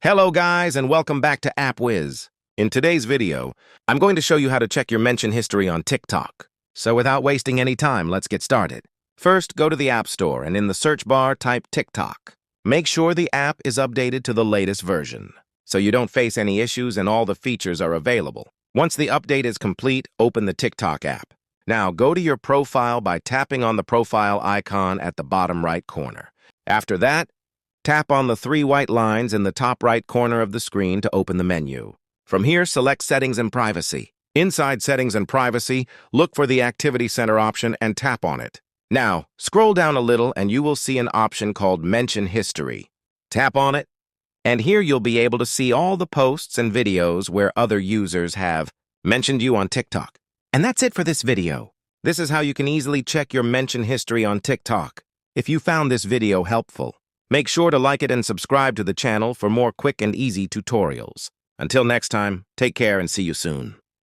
Hello guys and welcome back to AppWiz. In today's video, I'm going to show you how to check your mention history on TikTok. So without wasting any time, let's get started. First, go to the App Store and in the search bar, type TikTok. Make sure the app is updated to the latest version, so you don't face any issues and all the features are available. Once the update is complete, open the TikTok app. Now, go to your profile by tapping on the profile icon at the bottom right corner. After that, tap on the three white lines in the top right corner of the screen to open the menu. From here, select Settings and Privacy. Inside Settings and Privacy, look for the Activity Center option and tap on it. Now, scroll down a little and you will see an option called Mention History. Tap on it, and here you'll be able to see all the posts and videos where other users have mentioned you on TikTok. And that's it for this video. This is how you can easily check your mention history on TikTok. If you found this video helpful, make sure to like it and subscribe to the channel for more quick and easy tutorials. Until next time, take care and see you soon.